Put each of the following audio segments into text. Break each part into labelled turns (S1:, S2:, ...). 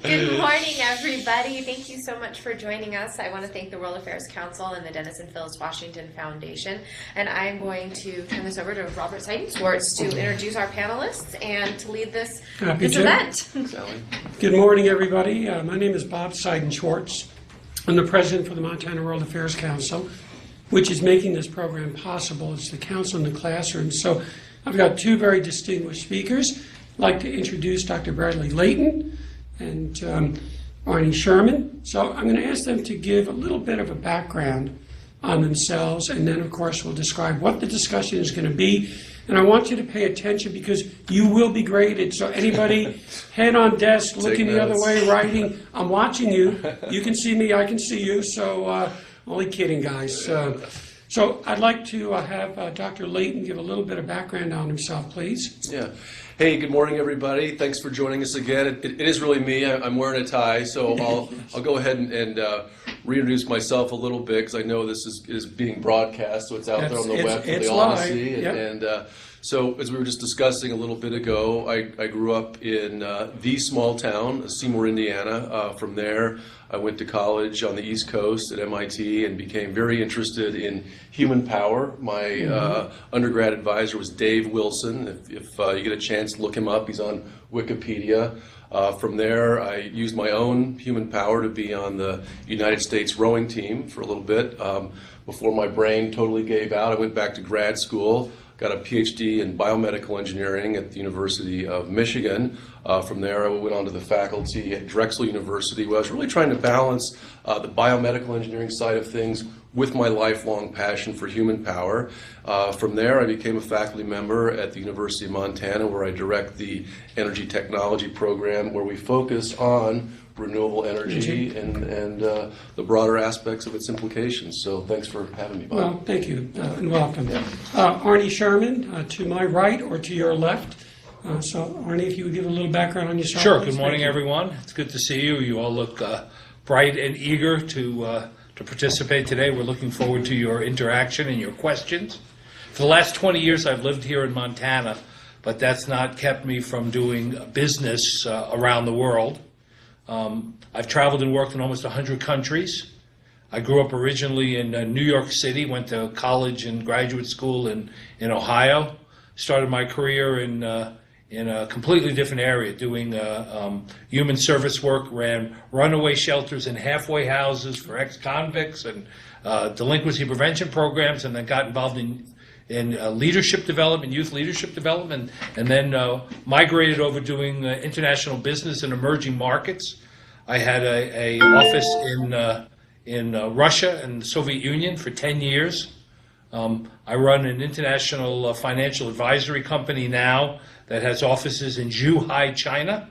S1: Good morning, everybody. Thank you so much for joining us. I want to thank the World Affairs Council and the Dennis and Phyllis Washington Foundation. And I'm going to turn this over to Robert Seidenschwartz to introduce our panelists and to lead this event.
S2: Good morning, everybody. My name is Bob Seidenschwartz. I'm the president for the Montana World Affairs Council, which is making this program possible. It's the council in the classroom. So I've got two very distinguished speakers. I'd like to introduce Dr. Bradley Layton and Arnie Sherman. So I'm going to ask them to give a little bit of a background on themselves, and then, of course, we'll describe what the discussion is going to be. And I want you to pay attention because you will be graded. So anybody, head on desk, looking the other way, writing, I'm watching you. You can see me, I can see you. So only kidding, guys. So I'd like to have Dr. Layton give a little bit of background on himself, please.
S3: Yeah. Hey, good morning, everybody. Thanks for joining us again. It is really me. I'm wearing a tie, so I'll go ahead and reintroduce myself a little bit because I know this is being broadcast, so it's out there on the web for the all to see.
S2: Yep.
S3: And so, as we were just discussing a little bit ago, I grew up in the small town, Seymour, Indiana. From there, I went to college on the East Coast at MIT and became very interested in human power. My undergrad advisor was Dave Wilson. If you get a chance, look him up. He's on Wikipedia. From there, I used my own human power to be on the United States rowing team for a little bit. Before my brain totally gave out, I went back to grad school. Got a PhD in biomedical engineering at the University of Michigan. From there, I went on to the faculty at Drexel University, where I was really trying to balance the biomedical engineering side of things with my lifelong passion for human power. From there, I became a faculty member at the University of Montana, where I direct the energy technology program, where we focus on renewable energy and the broader aspects of its implications. So thanks for having me, Bob.
S2: Well, thank you and welcome. Arnie Sherman, to my right or to your left. So Arnie, if you would give a little background on yourself.
S4: Sure. Good morning, everyone. It's good to see you. You all look bright and eager to participate today. We're looking forward to your interaction and your questions. For the last 20 years, I've lived here in Montana, but that's not kept me from doing business around the world. I've traveled and worked in almost 100 countries. I grew up originally in New York City, went to college and graduate school in Ohio. Started my career in a completely different area, doing human service work, ran runaway shelters and halfway houses for ex-convicts and delinquency prevention programs, and then got involved in leadership development, youth leadership development, and then migrated over doing international business in emerging markets. I had a office in Russia and the Soviet Union for 10 years. I run an international financial advisory company now that has offices in Zhuhai, China.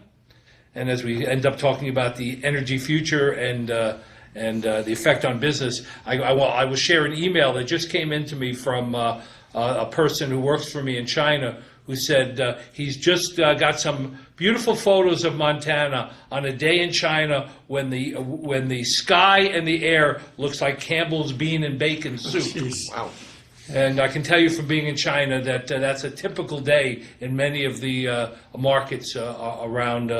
S4: And as we end up talking about the energy future and the effect on business, I will share an email that just came into me from a person who works for me in China, who said he's just got some beautiful photos of Montana on a day in China when the sky and the air looks like Campbell's bean and bacon soup.
S3: Wow.
S4: And I can tell you from being in China that that's a typical day in many of the markets around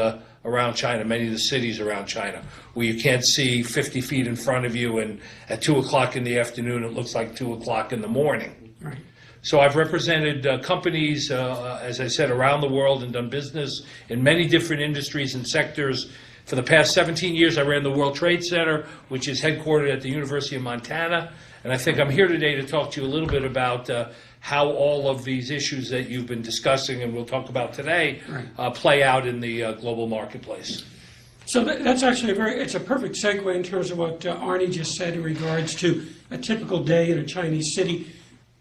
S4: China, many of the cities around China, where you can't see 50 feet in front of you, and at 2 o'clock in the afternoon it looks like 2 o'clock in the morning.
S2: Right.
S4: So I've represented companies, as I said, around the world and done business in many different industries and sectors. For the past 17 years, I ran the World Trade Center, which is headquartered at the University of Montana. And I think I'm here today to talk to you a little bit about how all of these issues that you've been discussing and we'll talk about today play out in the global marketplace.
S2: So that's actually it's a perfect segue in terms of what Arnie just said in regards to a typical day in a Chinese city.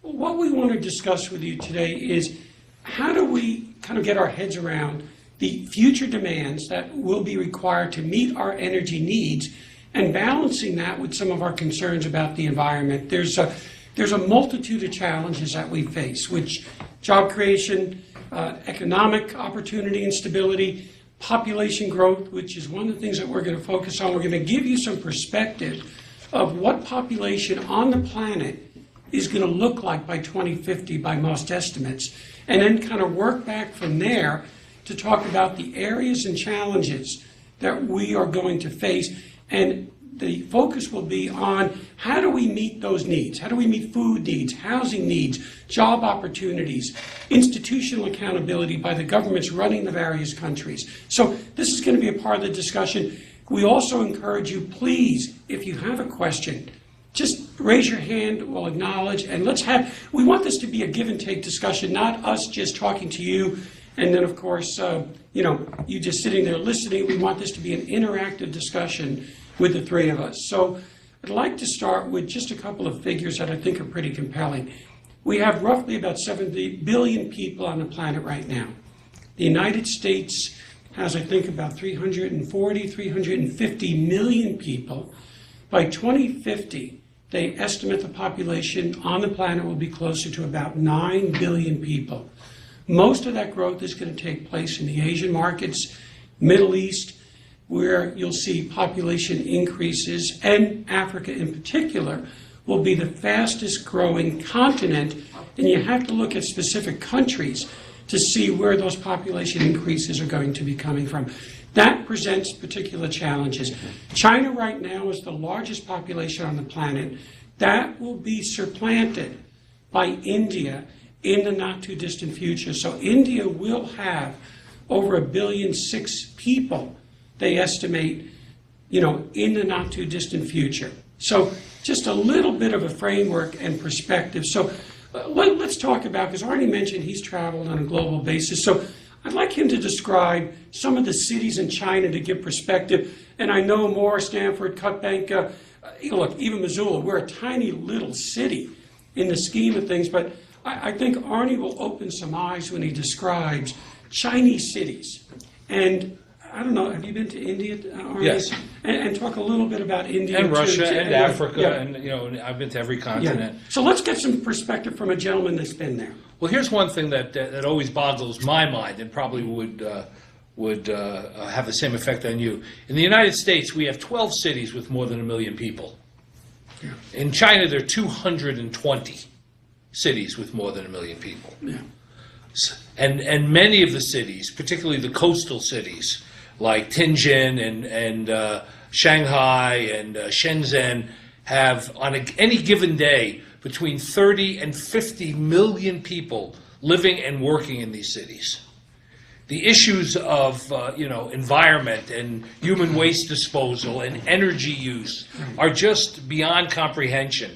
S2: What we want to discuss with you today is how do we kind of get our heads around the future demands that will be required to meet our energy needs and balancing that with some of our concerns about the environment. There's a multitude of challenges that we face, which job creation, economic opportunity and stability, population growth, which is one of the things that we're going to focus on. We're going to give you some perspective of what population on the planet is going to look like by 2050 by most estimates, and then kind of work back from there to talk about the areas and challenges that we are going to face, and the focus will be on how do we meet those needs? How do we meet food needs, housing needs, job opportunities, institutional accountability by the governments running the various countries? So this is going to be a part of the discussion. We also encourage you, please, if you have a question, just raise your hand, we'll acknowledge, and we want this to be a give and take discussion, not us just talking to you, and then of course, you just sitting there listening. We want this to be an interactive discussion with the three of us. So I'd like to start with just a couple of figures that I think are pretty compelling. We have roughly about 70 billion people on the planet right now. The United States has, I think, about 350 million people. By 2050, they estimate the population on the planet will be closer to about 9 billion people. Most of that growth is going to take place in the Asian markets, Middle East, where you'll see population increases, and Africa in particular will be the fastest growing continent, and you have to look at specific countries to see where those population increases are going to be coming from. That presents particular challenges. China right now is the largest population on the planet. That will be supplanted by India in the not too distant future. So India will have over 1.6 billion people, they estimate, in the not too distant future. So just a little bit of a framework and perspective. So let's talk about, because Arnie mentioned he's traveled on a global basis. So I'd like him to describe some of the cities in China to give perspective. And I know Moore, Stanford, Cutbank, look, even Missoula, we're a tiny little city in the scheme of things. But I think Arnie will open some eyes when he describes Chinese cities. And I don't know, have you been to India, Arnie?
S4: Yes.
S2: And talk a little bit about India.
S4: And Russia and Africa,
S2: yeah.
S4: and I've been to every continent.
S2: Yeah. So let's get some perspective from a gentleman that's been there.
S4: Well, here's one thing that always boggles my mind and probably would have the same effect on you. In the United States, we have 12 cities with more than 1 million people.
S2: Yeah.
S4: In China, there are 220 cities with more than 1 million people.
S2: Yeah.
S4: And many of the cities, particularly the coastal cities, like Tianjin and Shanghai and Shenzhen, have on any given day between 30 and 50 million people living and working in these cities. The issues of environment and human waste disposal and energy use are just beyond comprehension.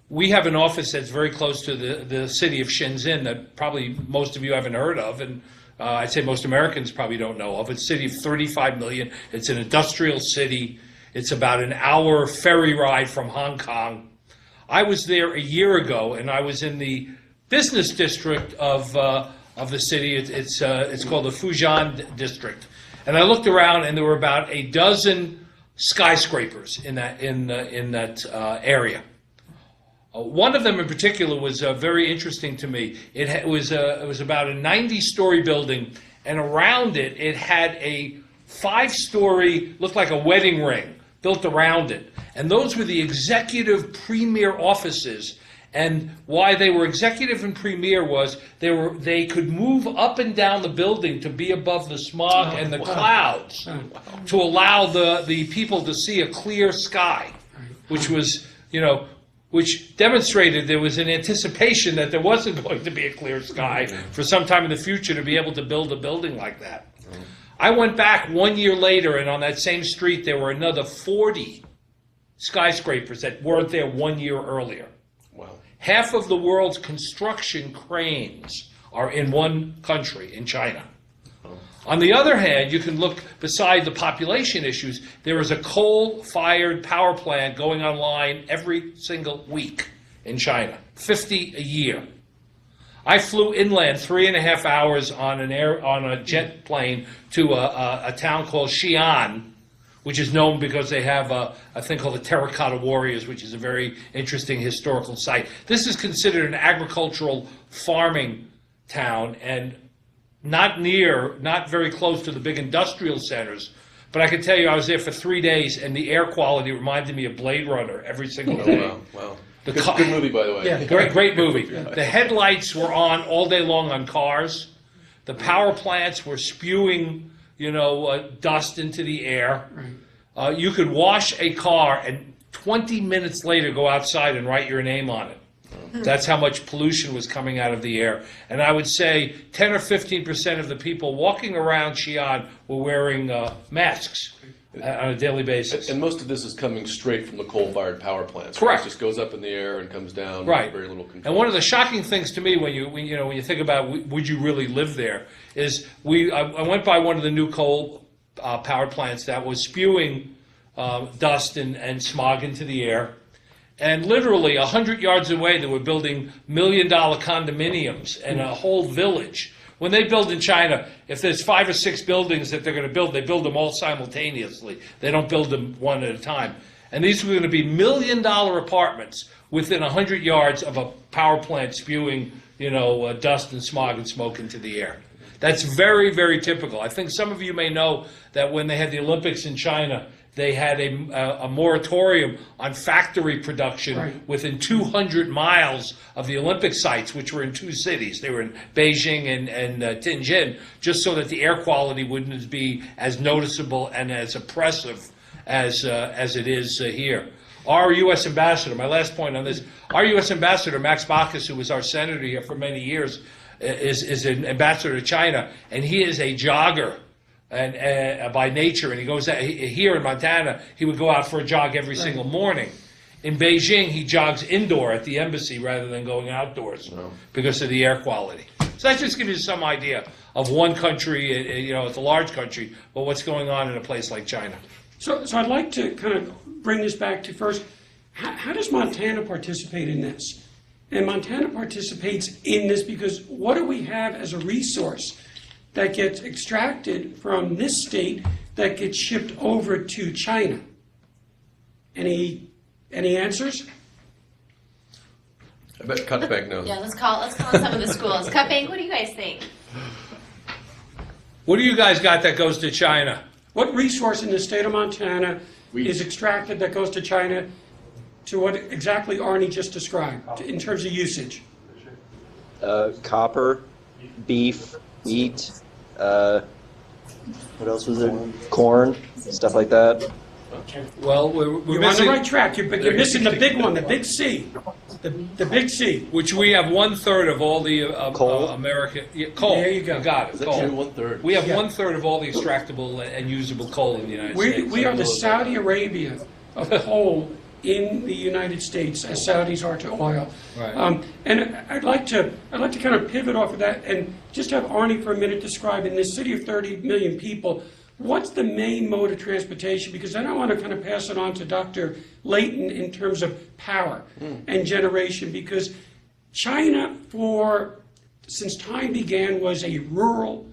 S4: We have an office that's very close to the city of Shenzhen that probably most of you haven't heard of, and I'd say most Americans probably don't know of. It's a city of 35 million. It's an industrial city. It's about an hour ferry ride from Hong Kong. I was there a year ago, and I was in the business district of the city. It's called the Fujian district, and I looked around, and there were about a dozen skyscrapers in that area. One of them in particular was very interesting to me. It was about a 90-story building, and around it, it had a 5-story, looked like a wedding ring, built around it. And those were the executive premier offices. And why they were executive and premier was they could move up and down the building to be above the smog and the clouds to allow the people to see a clear sky, which was, which demonstrated there was an anticipation that there wasn't going to be a clear sky for some time in the future to be able to build a building like that. I went back 1 year later, and on that same street there were another 40 skyscrapers that weren't there 1 year earlier.
S3: Wow.
S4: Half of the world's construction cranes are in one country, in China. On the other hand, you can look beside the population issues. There is a coal-fired power plant going online every single week in China, 50 a year. I flew inland 3.5 hours on a jet plane to a town called Xi'an, which is known because they have a thing called the Terracotta Warriors, which is a very interesting historical site. This is considered an agricultural farming town, and not very close to the big industrial centers. But I can tell you, I was there for 3 days, and the air quality reminded me of Blade Runner every single day.
S3: Wow. Good movie, by the way.
S2: Yeah.
S4: Great movie. The headlights were on all day long on cars. The power plants were spewing dust into the air. Right. You could wash a car and 20 minutes later go outside and write your name on it. That's how much pollution was coming out of the air. And I would say 10 or 15% of the people walking around Xi'an were wearing masks on a daily basis.
S3: And most of this is coming straight from the coal-fired power plants.
S4: Correct.
S3: Right? It just goes up in the air and comes down.
S4: Right.
S3: With very little control.
S4: And one of the shocking things to me when you think about would you really live there is I went by one of the new coal power plants that was spewing dust and smog into the air. And literally 100 yards away, they were building million-dollar condominiums and a whole village. When they build in China, if there's 5 or 6 buildings that they're going to build, they build them all simultaneously. They don't build them one at a time. And these were going to be million-dollar apartments within 100 yards of a power plant spewing, dust and smog and smoke into the air. That's very, very typical. I think some of you may know that when they had the Olympics in China, they had a moratorium on factory production within 200 miles of the Olympic sites, which were in 2 cities. They were in Beijing and Tianjin, just so that the air quality wouldn't be as noticeable and as oppressive as it is here. Our U.S. ambassador, my last point on this, our U.S. ambassador, Max Baucus, who was our senator here for many years, is an ambassador to China, and he is a jogger. And by nature, and he goes out, here in Montana, he would go out for a jog every single morning. In Beijing, he jogs indoor at the embassy rather than going outdoors because of the air quality. So that just gives you some idea of one country, it's a large country, but what's going on in a place like China.
S2: So I'd like to kind of bring this back to first, how does Montana participate in this? And Montana participates in this because what do we have as a resource that gets extracted from this state that gets shipped over to China? Any answers?
S3: I bet Cutbank knows.
S1: Yeah, let's call some of the schools. Cutbank, what do you guys think?
S4: What do you guys got that goes to China?
S2: What resource in the state of Montana is extracted that goes to China to what exactly Arnie just described in terms of usage?
S5: Copper, beef, wheat, what else was there? Corn, stuff like that.
S4: Well, we're
S2: You're
S4: missing,
S2: on the right track, but you're missing the big one, the big C. The big C.
S4: which we have 1/3 of all the
S5: Coal?
S4: American coal.
S2: There you go.
S4: Got it.
S3: Is that
S4: Coal.
S3: true? 1/3.
S4: We have
S2: Yeah.
S4: 1/3 of all the extractable and usable coal in the United States.
S2: We are the Saudi Arabia of coal in the United States, as Saudis are to oil.
S4: Right.
S2: And I'd like to kind of pivot off of that and just have Arnie for a minute describe in this city of 30 million people, what's the main mode of transportation? Because then I want to kind of pass it on to Dr. Layton in terms of power and generation, because China, since time began, was a rural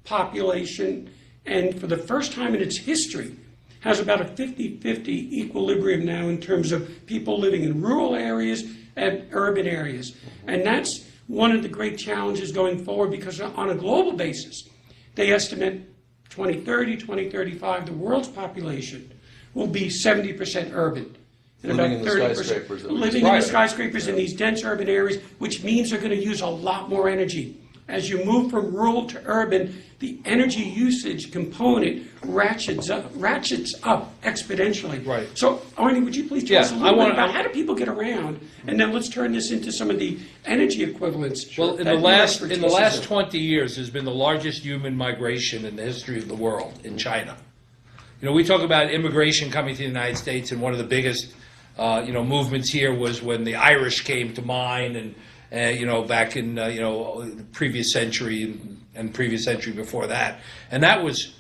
S2: population, and for the first time in its history, has about a 50-50 equilibrium now in terms of people living in rural areas and urban areas. And that's one of the great challenges going forward, because on a global basis, they estimate 2030, 2035, the world's population will be 70% urban. And
S3: Living in the skyscrapers, at least.
S2: living in the skyscrapers in these dense urban areas, which means they're going to use a lot more energy. As you move from rural to urban, the energy usage component ratchets up exponentially.
S4: Right.
S2: So, Arnie, would you please tell us a
S4: Yeah,
S2: little bit about how do people get around, and then let's turn this into some of the energy equivalents.
S4: Well, in
S2: that
S4: the
S2: your
S4: last
S2: expertise is in.
S4: 20 years, there's been the largest human migration in the history of the world in China. We talk about immigration coming to the United States, and one of the biggest, movements here was when the Irish came to mine, and back in the previous century and previous century before that, and that was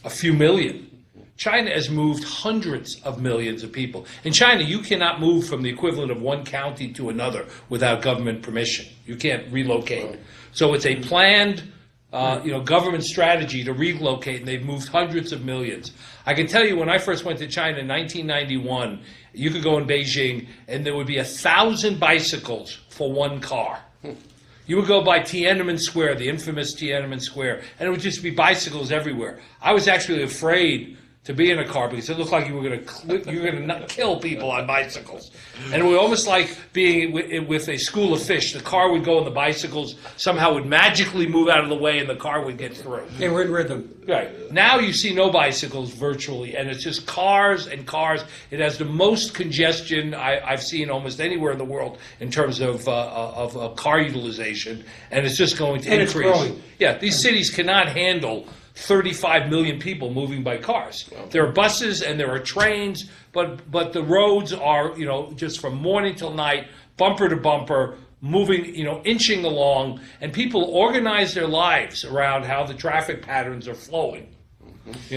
S4: a few million. China has moved hundreds of millions of people. In China, you cannot move from the equivalent of one county to another without government permission. You can't relocate. So it's a planned, government strategy to relocate, and they've moved hundreds of millions. I can tell you, when I first went to China in 1991, you could go in Beijing, and there would be 1,000 bicycles for one car. You would go by Tiananmen Square, the infamous Tiananmen Square, and it would just be bicycles everywhere. I was actually afraid to be in a car because it looked like you were going to kill people on bicycles. And it was almost like being with a school of fish. The car would go and the bicycles somehow would magically move out of the way and the car would get through.
S2: They were in rhythm.
S4: Right. Now you see no bicycles virtually, and it's just cars and cars. It has the most congestion I've seen almost anywhere in the world in terms of car utilization, and it's just going to
S2: And
S4: increase.
S2: it's growing.
S4: Yeah, these cities cannot handle 35 million people moving by cars. There are buses and there are trains, but the roads are, just from morning till night, bumper to bumper, moving, inching along, and people organize their lives around how the traffic patterns are flowing.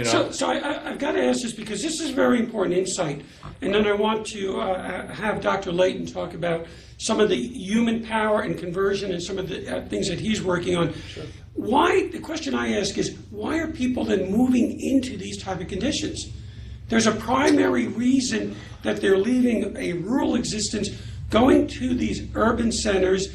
S2: So I've got to ask this because this is very important insight, and then I want to have Dr. Layton talk about some of the human power and conversion and some of the things that he's working on. Sure. The question I ask is, why are people then moving into these type of conditions? There's a primary reason that they're leaving a rural existence, going to these urban centers,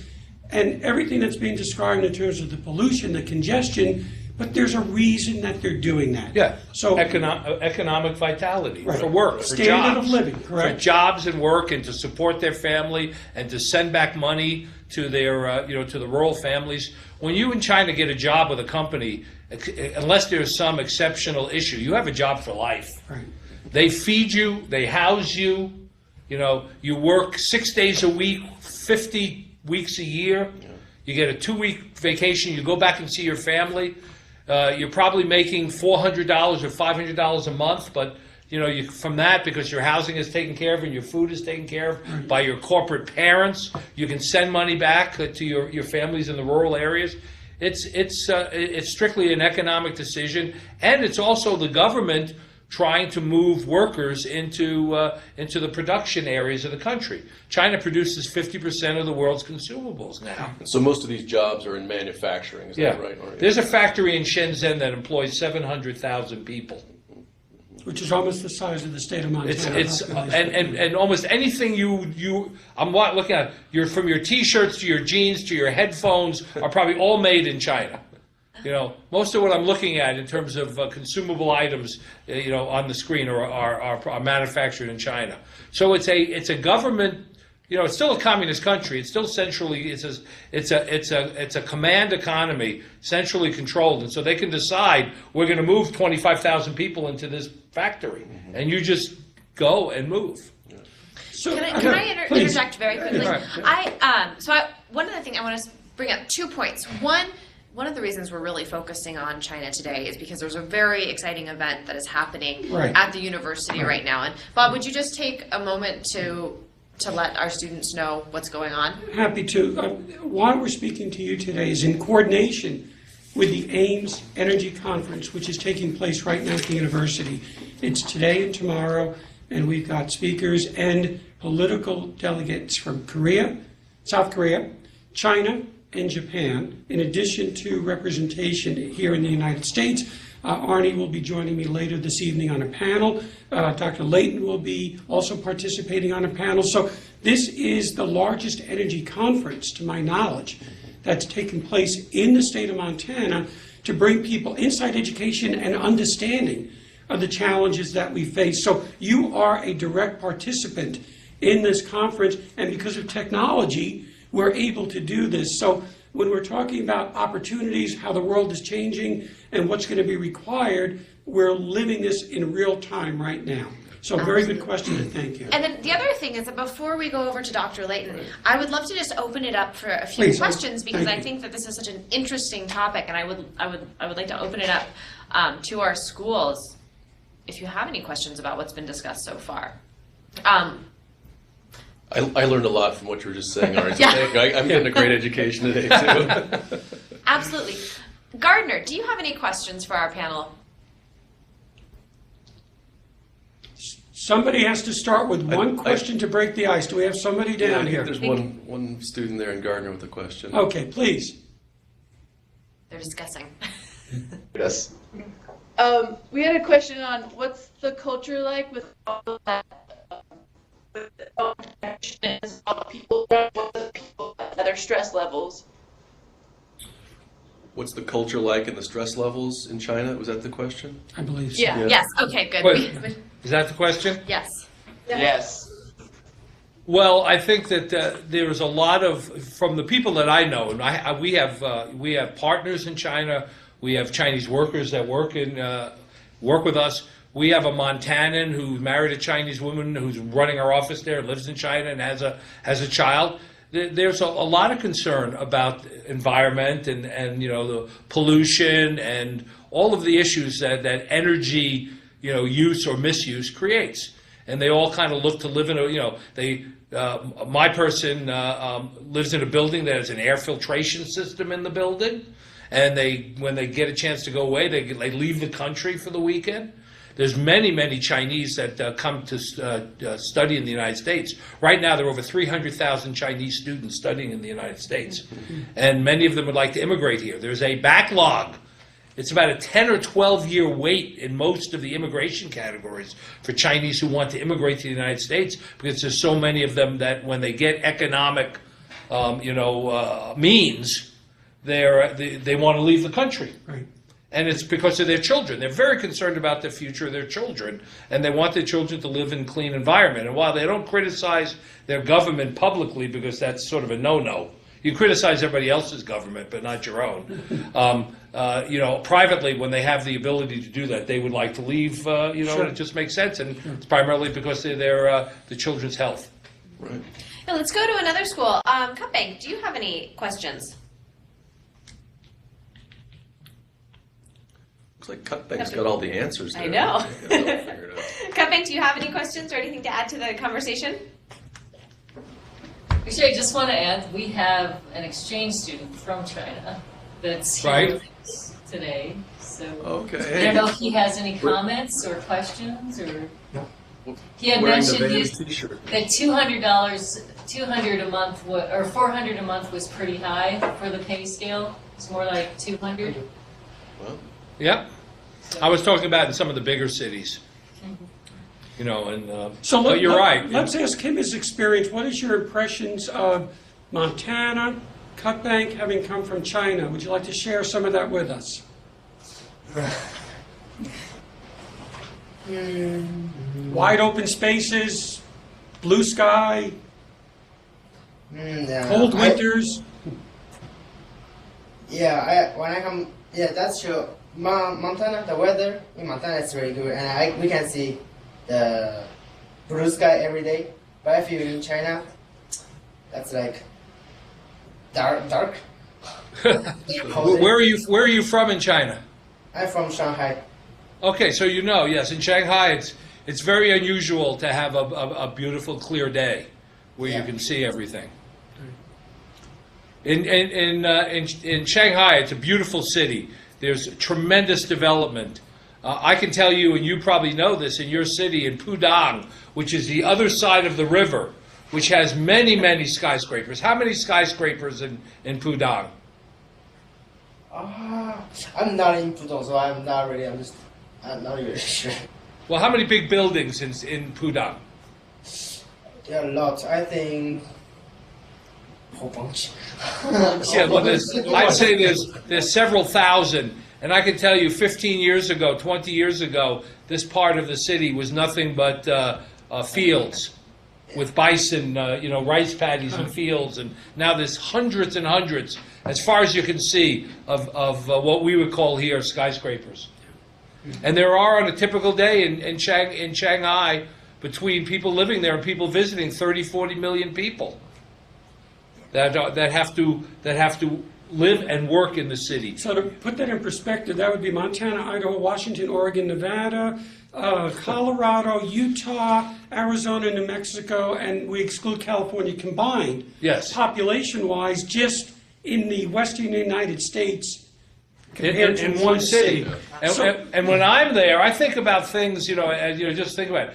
S2: and everything that's being described in terms of the pollution, the congestion, but there's a reason that they're doing that.
S4: Yeah.
S2: So
S4: economic vitality,
S2: right,
S4: for work, for
S2: standard
S4: jobs,
S2: of living, correct?
S4: For jobs and work, and to support their family, and to send back money to their, to the rural families. When you in China get a job with a company, unless there's some exceptional issue, you have a job for life.
S2: Right.
S4: They feed you, they house you. You work 6 days a week, 50 weeks a year. Yeah. You get a 2-week vacation. You go back and see your family. You're probably making $400 or $500 a month, but from that, because your housing is taken care of and your food is taken care of by your corporate parents, you can send money back to your families in the rural areas. It's strictly an economic decision, and it's also the government trying to move workers into the production areas of the country. China produces 50% of the world's consumables now.
S3: So most of these jobs are in manufacturing, is that right?
S4: There's a factory in Shenzhen that employs 700,000 people.
S2: Which is almost the size of the state of Montana.
S4: And almost anything I'm looking at, from your T-shirts to your jeans to your headphones are probably all made in China. Most of what I'm looking at in terms of consumable items, on the screen are manufactured in China. So it's a government. It's still a communist country. It's still centrally. It's a command economy, centrally controlled, and so they can decide we're going to move 25,000 people into this factory, and you just go and move.
S1: So can I interject very quickly? One of the things I want to bring up 2 points. One of the reasons we're really focusing on China today is because there's a very exciting event that is happening at the university right now. And Bob, would you just take a moment to let our students know what's going on?
S2: Happy to. Why we're speaking to you today is in coordination with the AMES Energy Conference, which is taking place right now at the university. It's today and tomorrow, and we've got speakers and political delegates from Korea, South Korea, China, and Japan, in addition to representation here in the United States. Arnie will be joining me later this evening on a panel. Dr. Layton will be also participating on a panel. So this is the largest energy conference, to my knowledge, that's taken place in the state of Montana to bring people inside education and understanding of the challenges that we face. So you are a direct participant in this conference, and because of technology, we're able to do this. So when we're talking about opportunities, how the world is changing, and what's going to be required, we're living this in real time right now. So very good question, and thank you.
S1: And then the other thing is that before we go over to Dr. Layton, I would love to just open it up for a few questions, because I think that this is such an interesting topic, and I would like to open it up to our schools if you have any questions about what's been discussed so far.
S3: I learned a lot from what you were just saying, Arnie. So I'm getting a great education today, too.
S1: Absolutely. Gardner, do you have any questions for our panel?
S2: Somebody has to start with one question to break the ice. Do we have somebody down here?
S3: There's one student there in Gardner with a question.
S2: Okay, please.
S1: They're discussing.
S3: Yes.
S6: We had a question on what's the culture like with all that, all the people, their stress levels.
S3: What's the culture like and the stress levels in China? Was that the question?
S2: I believe so.
S1: Yeah. Yes. Okay. Good.
S4: Wait. Is that the question?
S1: Yes.
S5: Yes.
S4: Well, I think that there's a lot of, from the people that I know, and we have partners in China. We have Chinese workers that work with us. We have a Montanan who married a Chinese woman who's running our office there, lives in China, and has a child. There's a lot of concern about environment and the pollution and all of the issues that energy use or misuse creates. And they all kind of look to live in my person lives in a building that has an air filtration system in the building, and when they get a chance to go away, they leave the country for the weekend. There's many Chinese that come to study in the United States. Right now, there are over 300,000 Chinese students studying in the United States, and many of them would like to immigrate here. There's a backlog. It's about a 10 or 12-year wait in most of the immigration categories for Chinese who want to immigrate to the United States, because there's so many of them that when they get economic, means, they want to leave the country.
S2: Right.
S4: And it's because of their children. They're very concerned about the future of their children, and they want their children to live in a clean environment. And while they don't criticize their government publicly, because that's sort of a no-no, you criticize everybody else's government, but not your own. Privately, when they have the ability to do that, they would like to leave. Sure. It just makes sense, and it's primarily because of the children's health.
S3: Right.
S1: Now let's go to another school. Cutbank, do you have any questions?
S3: Looks like Cutbank's got all the answers there.
S1: I know.
S3: Figured out.
S1: Cutbank, do you have any questions or anything to add to the conversation?
S7: Actually, I just want to add, we have an exchange student from China that's here
S4: Right.
S7: with us today. So I
S3: Okay.
S7: don't know if he has any comments or questions, or he had
S3: Wearing the
S7: mentioned
S3: Vans
S7: that
S3: t-shirt.
S7: $200 a month or $400 a month was pretty high for the pay scale. It's more like 200.
S3: Well,
S4: Yep. I was talking about in some of the bigger cities. But you're right.
S2: Let's ask him his experience. What is your impressions of Montana, Cutbank, having come from China? Would you like to share some of that with us? Wide open spaces, blue sky, cold winters.
S8: When I come, that's true. Montana, the weather in Montana is very good, and we can see the blue sky every day. But if you're in China, that's like dark.
S4: Where are you from in China?
S8: I'm from Shanghai.
S4: Okay, so yes, in Shanghai it's very unusual to have a beautiful clear day where you can see everything. In Shanghai, it's a beautiful city. There's tremendous development. I can tell you, and you probably know this, in your city, in Pudong, which is the other side of the river, which has many skyscrapers. How many skyscrapers in Pudong?
S8: I'm not in Pudong, so I'm not really sure.
S4: Well, how many big buildings in Pudong?
S8: There are a lot. I think a whole bunch.
S4: Yeah, well, I'd say there's several thousand, and I can tell you 15 years ago, 20 years ago, this part of the city was nothing but fields with bison, rice paddies and fields, and now there's hundreds and hundreds, as far as you can see, of what we would call here skyscrapers. And there are, on a typical day in Shanghai, between people living there and people visiting, 30-40 million people that have to live and work in the city.
S2: So to put that in perspective, that would be Montana, Idaho, Washington, Oregon, Nevada, Colorado, Utah, Arizona, New Mexico, and we exclude California combined.
S4: Yes.
S2: Population-wise, just in the western United States, compared to
S4: in one city. And when I'm there, I think about things, just think about it.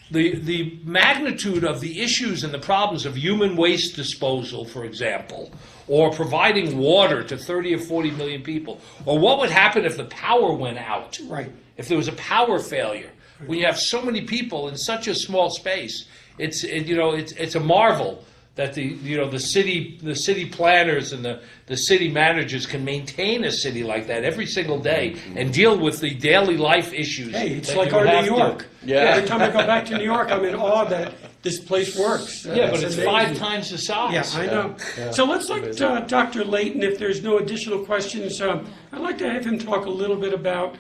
S4: The magnitude of the issues and the problems of human waste disposal, for example, or providing water to 30 or 40 million people, or what would happen if the power went out,
S2: Right.
S4: if there was a power failure. When you have so many people in such a small space, it's a marvel that the city planners and the city managers can maintain a city like that every single day and deal with the daily life issues.
S2: Hey, it's
S4: that
S2: like
S4: you
S2: going to
S4: have
S2: New York.
S3: Yeah.
S2: Every time I go back to New York, I'm in awe that this place works.
S4: Yeah, but it's
S2: amazing.
S4: 5 times the size.
S2: Yeah, I know. So let's let Dr. Layton, if there's no additional questions, I'd like to have him talk a little bit about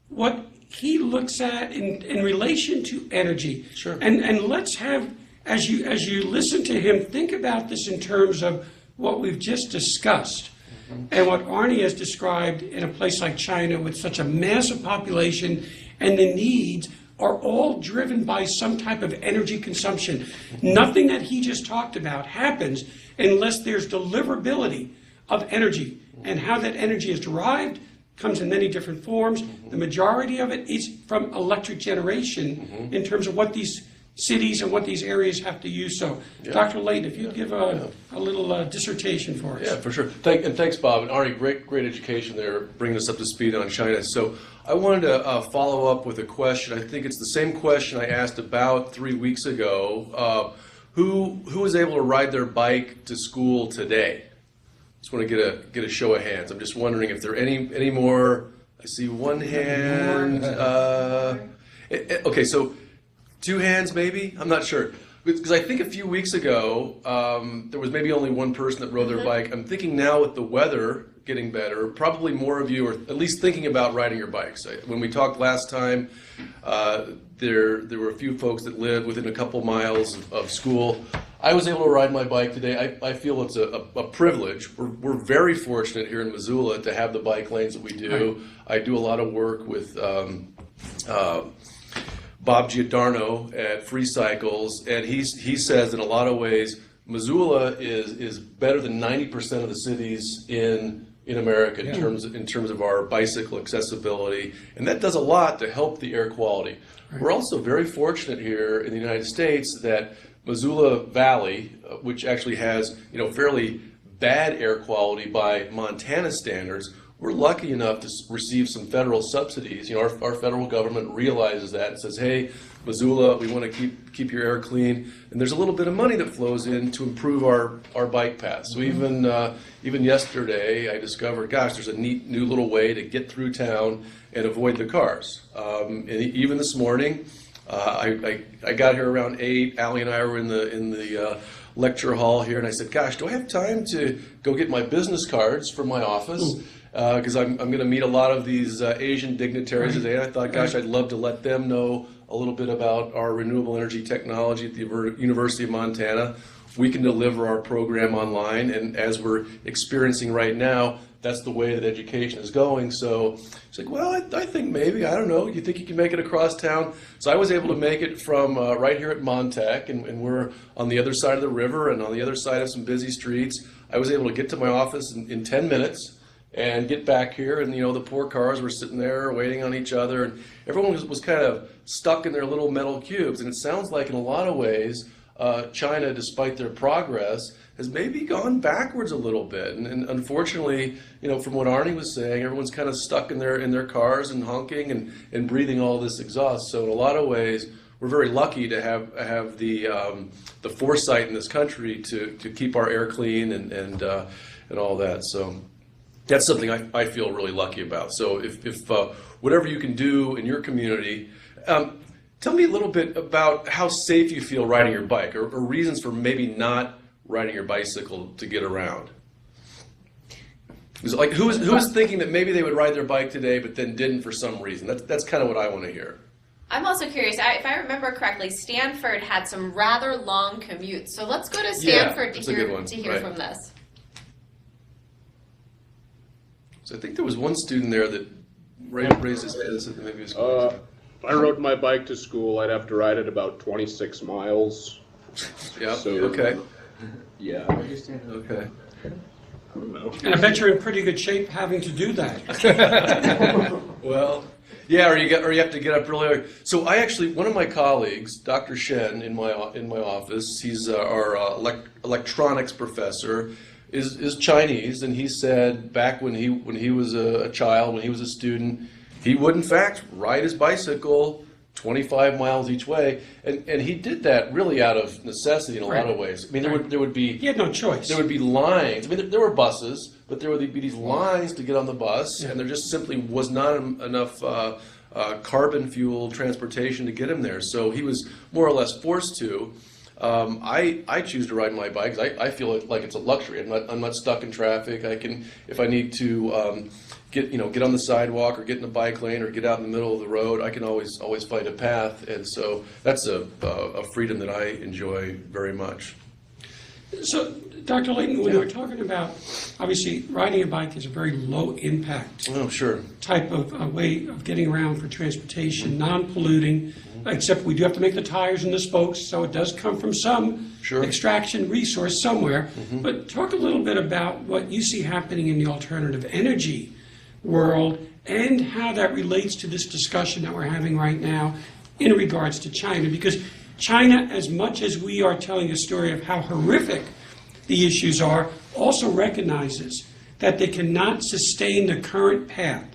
S2: what he looks at in relation to energy.
S3: Sure.
S2: And let's have, as you listen to him, think about this in terms of what we've just discussed and what Arnie has described in a place like China with such a massive population, and the needs are all driven by some type of energy consumption. Nothing that he just talked about happens unless there's deliverability of energy, and how that energy is derived comes in many different forms. The majority of it is from electric generation in terms of what these cities and what these areas have to use. So, Dr. Layton, if you'd give a little dissertation for us.
S3: Yeah, for sure. Thanks, Bob. And Arnie, great education there, bringing us up to speed on China. So I wanted to follow up with a question. I think it's the same question I asked about 3 weeks ago. Who was able to ride their bike to school today? Just want to get a show of hands. I'm just wondering if there are any more. I see one hand. Okay, so 2 hands maybe? I'm not sure. Because I think a few weeks ago, there was maybe only one person that rode their bike. I'm thinking now with the weather getting better, probably more of you are at least thinking about riding your bikes. When we talked last time, there were a few folks that lived within a couple miles of school. I was able to ride my bike today. I feel it's a privilege. We're very fortunate here in Missoula to have the bike lanes that we do. I do a lot of work with Bob Giordano at Free Cycles, and he says in a lot of ways Missoula is better than 90% of the cities in America in terms of our bicycle accessibility, and that does a lot to help the air quality. We're also very fortunate here in the United States that Missoula Valley, which actually has fairly bad air quality by Montana standards, we're lucky enough to receive some federal subsidies. Our federal government realizes that and says, hey, Missoula, we want to keep your air clean. And there's a little bit of money that flows in to improve our bike paths. So even yesterday, I discovered, gosh, there's a neat new little way to get through town and avoid the cars. And even this morning, I got here around 8. Allie and I were in the lecture hall here, and I said, gosh, do I have time to go get my business cards from my office? Because I'm going to meet a lot of these Asian dignitaries today, and I thought, gosh, I'd love to let them know a little bit about our renewable energy technology at the University of Montana. We can deliver our program online, and as we're experiencing right now, that's the way that education is going. So it's like, well, I think maybe, I don't know, you think you can make it across town? So I was able to make it from right here at Montech, and we're on the other side of the river and on the other side of some busy streets. I was able to get to my office in 10 minutes and get back here, and the poor cars were sitting there waiting on each other, and everyone was kind of stuck in their little metal cubes. And it sounds like in a lot of ways, China, despite their progress, has maybe gone backwards a little bit. And unfortunately, from what Arnie was saying, everyone's kind of stuck in their cars and honking and breathing all this exhaust. So in a lot of ways, we're very lucky to have the foresight in this country to keep our air clean and all that. So that's something I feel really lucky about. So if whatever you can do in your community, tell me a little bit about how safe you feel riding your bike, or reasons for maybe not riding your bicycle to get around. Like who was thinking that maybe they would ride their bike today but then didn't for some reason? That's kind of what I want to hear.
S1: I'm also curious, if I remember correctly, Stanford had some rather long commutes. So let's go to Stanford to hear from this.
S3: So I think there was one student there that raised his hand and said that maybe it was
S9: if I rode my bike to school, I'd have to ride it about 26 miles.
S3: Yeah,
S9: So,
S3: okay.
S9: Yeah.
S3: Okay.
S9: I don't know.
S2: And I bet you're in pretty good shape having to do that.
S3: Well, yeah, or you have to get up really early. So one of my colleagues, Dr. Shen, in my office, he's our electronics professor, is Chinese, and he said back when he was a child, when he was a student, he would in fact ride his bicycle 25 miles each way, and he did that really out of necessity in a lot of ways. I mean, there would be
S2: He had no choice.
S3: there would be lines. I mean, there were buses, but there would be these lines to get on the bus, and there just simply was not enough carbon fuel transportation to get him there. So he was more or less forced to. I choose to ride my bike because I feel like it's a luxury. I'm not stuck in traffic. I can, if I need to get on the sidewalk or get in a bike lane or get out in the middle of the road, I can always find a path. And so that's a freedom that I enjoy very much.
S2: So, Dr. Layton, when we're talking about, obviously, riding a bike is a very low impact
S3: Oh, sure.
S2: type of way of getting around for transportation, non-polluting, except we do have to make the tires and the spokes, so it does come from some
S3: Sure.
S2: extraction resource somewhere. But talk a little bit about what you see happening in the alternative energy world and how that relates to this discussion that we're having right now in regards to China. Because China, as much as we are telling a story of how horrific the issues are, also recognizes that they cannot sustain the current path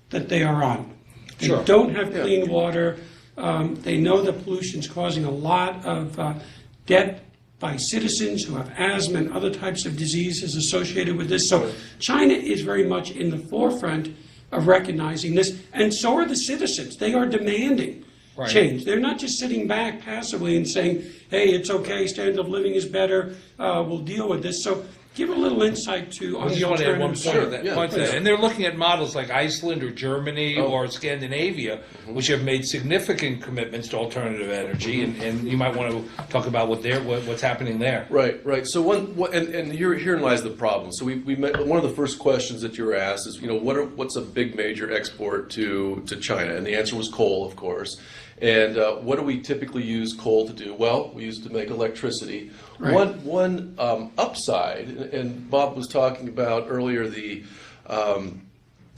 S2: that they are on. They
S3: Sure.
S2: don't have clean water. They know that pollution is causing a lot of death by citizens who have asthma and other types of diseases associated with this. So China is very much in the forefront of recognizing this, and so are the citizens. They are demanding change. They're not just sitting back passively and saying, hey, it's okay, standard of living is better, we'll deal with this. So give a little insight to on
S4: I
S2: the
S4: just want to add one
S2: alternative
S4: point,
S2: side.
S4: point to that. And they're looking at models like Iceland or Germany or Scandinavia, which have made significant commitments to alternative energy. And you might want to talk about what's happening there.
S3: Right. So and herein lies the problem. So we met, one of the first questions that you were asked is, what's a big major export to China? And the answer was coal, of course. And what do we typically use coal to do? Well, we use it to make electricity.
S2: Right.
S3: One upside, and Bob was talking about earlier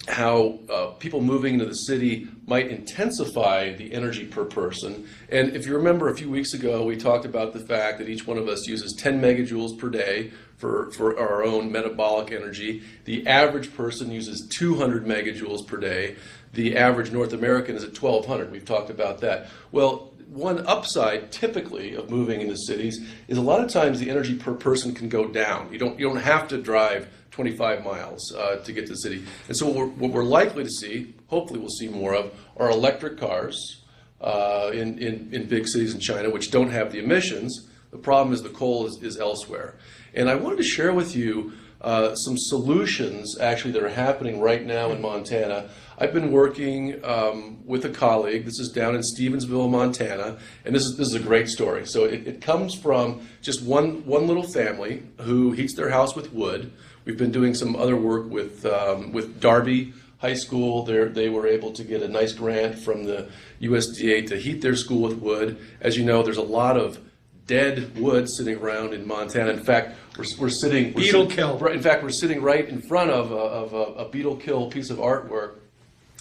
S3: how people moving into the city might intensify the energy per person. And if you remember a few weeks ago, we talked about the fact that each one of us uses 10 megajoules per day for our own metabolic energy. The average person uses 200 megajoules per day. The average North American is at 1,200. We've talked about that. Well, one upside typically of moving into cities is a lot of times the energy per person can go down. You don't have to drive 25 miles to get to the city. And so what we're likely to see, hopefully we'll see more of, are electric cars in big cities in China, which don't have the emissions. The problem is the coal is elsewhere. And I wanted to share with you some solutions actually that are happening right now in Montana. I've been working with a colleague. This is down in Stevensville, Montana, and this is a great story. So it comes from just one little family who heats their house with wood. We've been doing some other work with Darby High School. They were able to get a nice grant from the USDA to heat their school with wood. As you know, there's a lot of dead wood sitting around in Montana. In fact, we're sitting
S2: Beetle kill.
S3: In fact, we're sitting right in front of a beetle kill piece of artwork.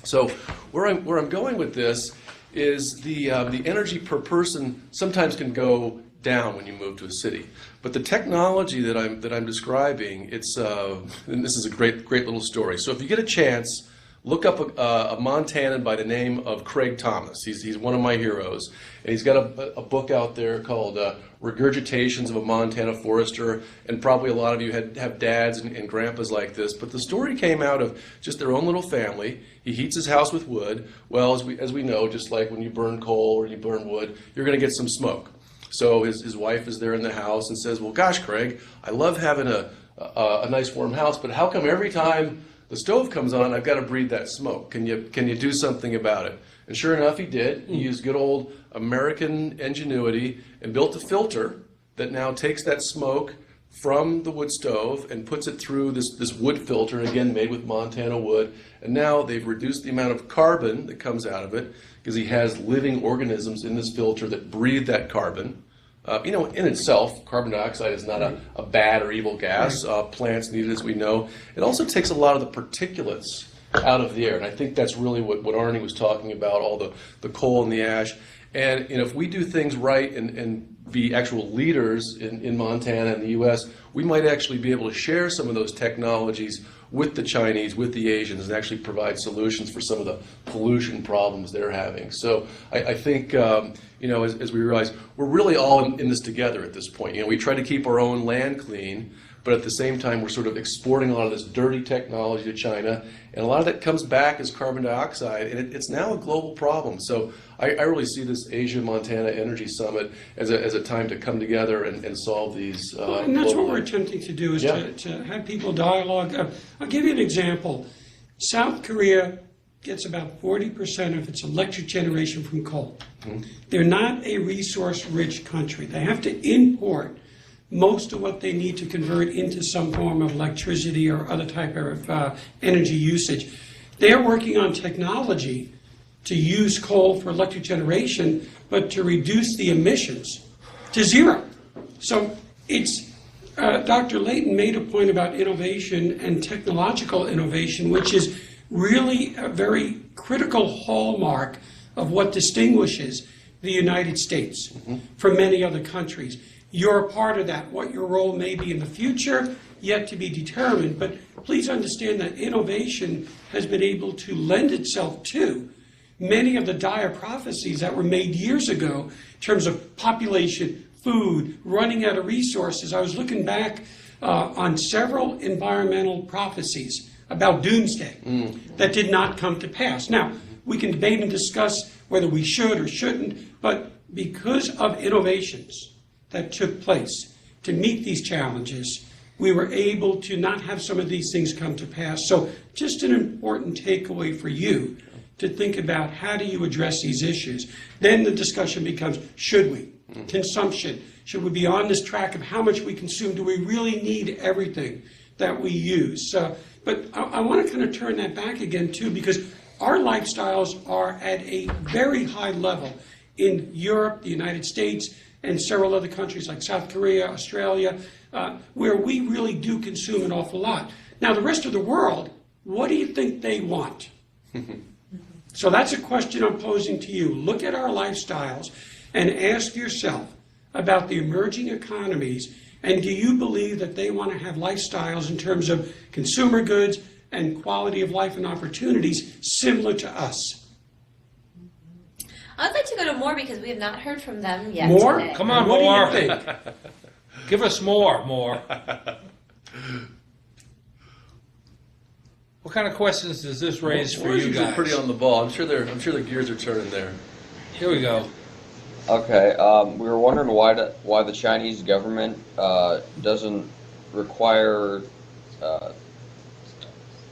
S3: So where I'm going with this is the energy per person sometimes can go down when you move to a city, but the technology that I'm describing, it's and this is a great little story. So if you get a chance, look up a Montanan by the name of Craig Thomas. He's one of my heroes, and he's got a book out there called Regurgitations of a Montana Forester, and probably a lot of you have dads and grandpas like this, but the story came out of just their own little family. He heats his house with wood. Well, as we know, just like when you burn coal or you burn wood, you're going to get some smoke. So his wife is there in the house and says, well, gosh, Craig, I love having a nice warm house, but how come every time the stove comes on, I've got to breathe that smoke? Can you do something about it? And sure enough, he did. He used good old American ingenuity and built a filter that now takes that smoke from the wood stove and puts it through this wood filter, again made with Montana wood. And now they've reduced the amount of carbon that comes out of it because he has living organisms in this filter that breathe that carbon. In itself, carbon dioxide is not a bad or evil gas. Plants need it, as we know. It also takes a lot of the particulates out of the air, and I think that's really what Arnie was talking about, all the coal and the ash. And if we do things right and be actual leaders in Montana and the U.S., we might actually be able to share some of those technologies with the Chinese, with the Asians, and actually provide solutions for some of the pollution problems they're having. So I think, as we realize, we're really all in this together at this point. We try to keep our own land clean, but at the same time, we're sort of exporting a lot of this dirty technology to China, and a lot of that comes back as carbon dioxide, and it's now a global problem. So I really see this Asia-Montana Energy Summit as a time to come together and solve these.
S2: And that's what we're attempting to do, is to have people dialogue. I'll give you an example. South Korea gets about 40% of its electric generation from coal. Mm-hmm. They're not a resource-rich country. They have to import most of what they need to convert into some form of electricity or other type of energy usage. They're working on technology to use coal for electric generation, but to reduce the emissions to zero. So it's, Dr. Layton made a point about innovation and technological innovation, which is really a very critical hallmark of what distinguishes the United States from many other countries. You're a part of that. What your role may be in the future, yet to be determined. But please understand that innovation has been able to lend itself to many of the dire prophecies that were made years ago in terms of population, food, running out of resources. I was looking back on several environmental prophecies about doomsday that did not come to pass. Now, we can debate and discuss whether we should or shouldn't, but because of innovations that took place to meet these challenges, we were able to not have some of these things come to pass. So just an important takeaway for you to think about, how do you address these issues? Then the discussion becomes, should we? Consumption. Should we be on this track of how much we consume? Do we really need everything that we use? But I want to kind of turn that back again, too, because our lifestyles are at a very high level in Europe, the United States, and several other countries like South Korea, Australia, where we really do consume an awful lot. Now, the rest of the world, what do you think they want? So that's a question I'm posing to you. Look at our lifestyles and ask yourself about the emerging economies, and do you believe that they want to have lifestyles in terms of consumer goods and quality of life and opportunities similar to us?
S1: I'd like to go to more because we have not heard from them yet
S2: More?
S1: today.
S4: Come on,
S2: What
S4: more.
S2: do you think?
S4: Give us more. What kind of questions does this raise for you guys?
S3: Pretty on the ball. I'm sure the gears are turning there.
S4: Here we go.
S5: Okay, we were wondering why the Chinese government doesn't require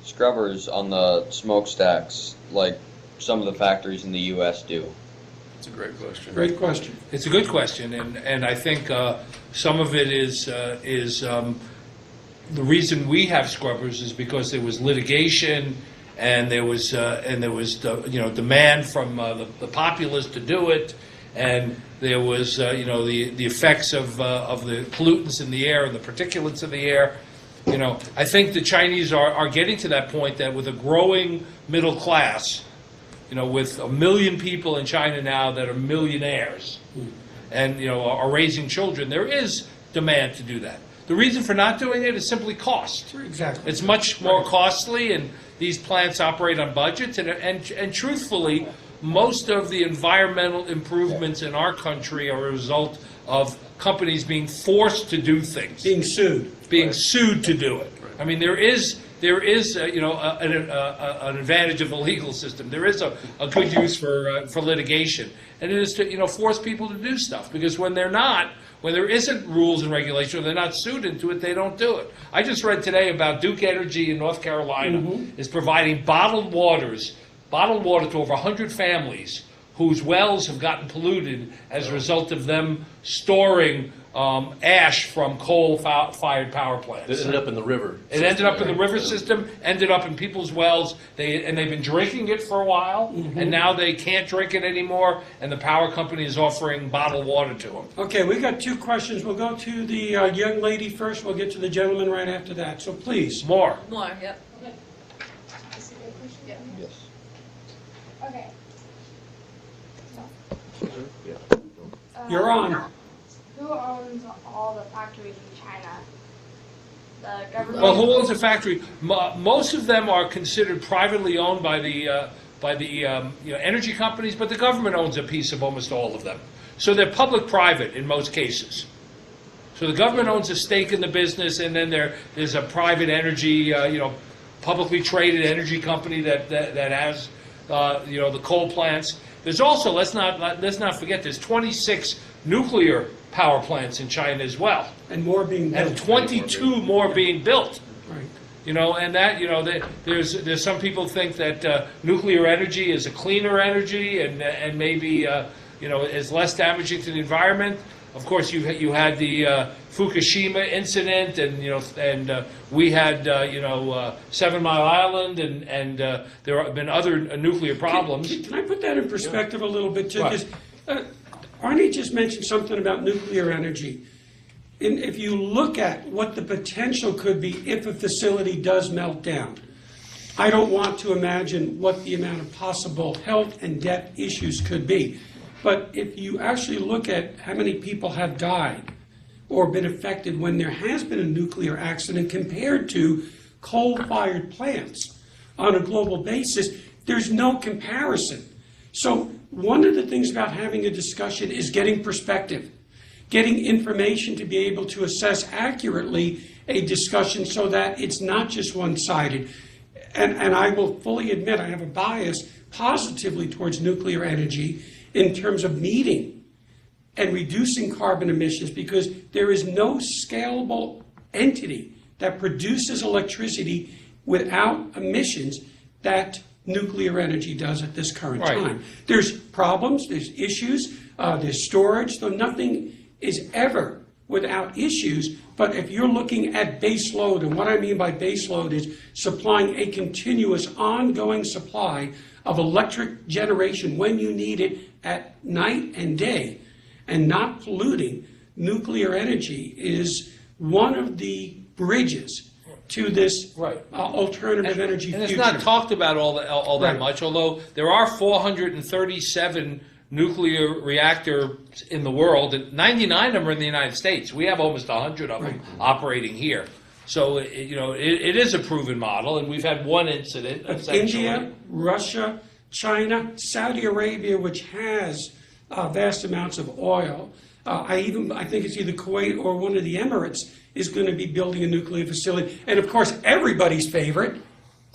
S5: scrubbers on the smokestacks like some of the factories in the U.S. do.
S3: That's a great question.
S2: Great question.
S4: It's a good question, and I think some of it is the reason we have scrubbers is because there was litigation and there was demand from the populace to do it, and there was the effects of the pollutants in the air and the particulates in the air. I think the Chinese are getting to that point that with a growing middle class, with 1 million people in China now that are millionaires and are raising children, there is demand to do that. The reason for not doing it is simply cost.
S2: Exactly.
S4: It's much more costly, and these plants operate on budgets. And truthfully, most of the environmental improvements in our country are a result of companies being forced to do things.
S2: Being sued
S4: To do it. I mean, there is an advantage of the legal system. There is a good use for litigation, and it is to force people to do stuff, because when there isn't rules and regulation, or they're not sued into it, they don't do it. I just read today about Duke Energy in North Carolina is providing bottled water to over 100 families whose wells have gotten polluted as a result of them storing ash from coal-fired power plants.
S3: It ended up in the river.
S4: It ended up in the river system, ended up in people's wells, and they've been drinking it for a while, and now they can't drink it anymore, and the power company is offering bottled water to them.
S2: Okay, we got 2 questions. We'll go to the young lady first. We'll get to the gentleman right after that. So please.
S4: More.
S1: Yep.
S5: Yes.
S10: Okay.
S2: You're on.
S10: Who owns all the factories in China? The government.
S4: Well, who owns the factory? Most of them are considered privately owned by the energy companies, but the government owns a piece of almost all of them. So they're public-private in most cases. So the government owns a stake in the business, and then there's a private energy, publicly traded energy company that has, the coal plants. There's also, let's not forget, there's 26 nuclear power plants in China as well.
S2: And more being built.
S4: And 22 more being built.
S2: Right.
S4: And that, there's some people think that nuclear energy is a cleaner energy and maybe, is less damaging to the environment. Of course, you had the Fukushima incident, and we had 7 Mile Island, and there have been other nuclear problems.
S2: Can I put that in perspective a little bit too?
S4: Right.
S2: Because Arnie just mentioned something about nuclear energy. And if you look at what the potential could be if a facility does melt down, I don't want to imagine what the amount of possible health and death issues could be. But if you actually look at how many people have died or been affected when there has been a nuclear accident compared to coal-fired plants on a global basis, there's no comparison. So one of the things about having a discussion is getting perspective, getting information to be able to assess accurately a discussion so that it's not just one-sided. And I will fully admit I have a bias positively towards nuclear energy in terms of meeting and reducing carbon emissions, because there is no scalable entity that produces electricity without emissions that nuclear energy does at this current time. There's problems, there's issues, there's storage, so nothing is ever without issues. But if you're looking at base load, and what I mean by base load is supplying a continuous ongoing supply of electric generation when you need it at night and day, and not polluting, nuclear energy is one of the bridges to this alternative energy future.
S4: And it's not talked about all that much, although there are 437 nuclear reactors in the world, and 99 of them are in the United States. We have almost 100 of them operating here. So, it is a proven model, and we've had one incident.
S2: India, Russia, China, Saudi Arabia, which has vast amounts of oil. I think it's either Kuwait or one of the Emirates is going to be building a nuclear facility. And of course, everybody's favorite,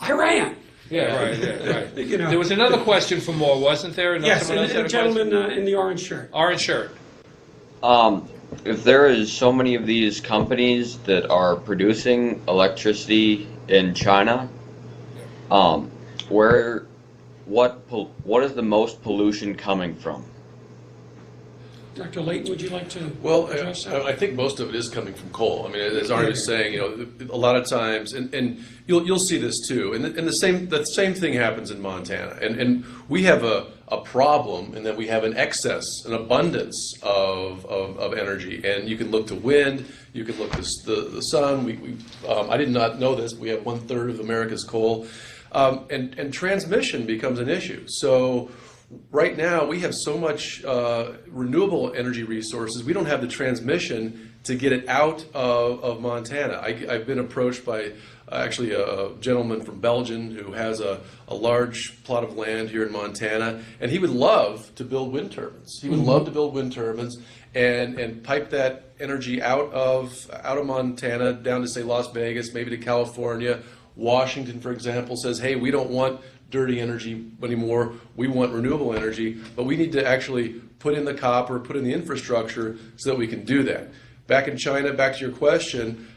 S2: Iran.
S4: Yeah, right. There was another question for more, wasn't there?
S2: Yes, and the gentleman in the orange shirt.
S4: Orange shirt.
S5: If there is so many of these companies that are producing electricity in China, what is the most pollution coming from?
S2: Dr. Layton, would you like to address that?
S3: Well, I think most of it is coming from coal. I mean, as Arnie was saying, a lot of times, and you'll see this too, and the same thing happens in Montana. And we have a problem in that we have an excess, an abundance of energy. And you can look to wind, you can look to the sun. I did not know this, but we have 1/3 of America's coal. And transmission becomes an issue. So right now, we have so much renewable energy resources, we don't have the transmission to get it out of Montana. I've been approached by actually a gentleman from Belgium who has a large plot of land here in Montana, and he would love to build wind turbines. He would love to build wind turbines and pipe that energy out of Montana down to, say, Las Vegas, maybe to California. Washington, for example, says, hey, we don't want dirty energy anymore. We want renewable energy, but we need to actually put in the copper, put in the infrastructure so that we can do that. Back in China, back to your question,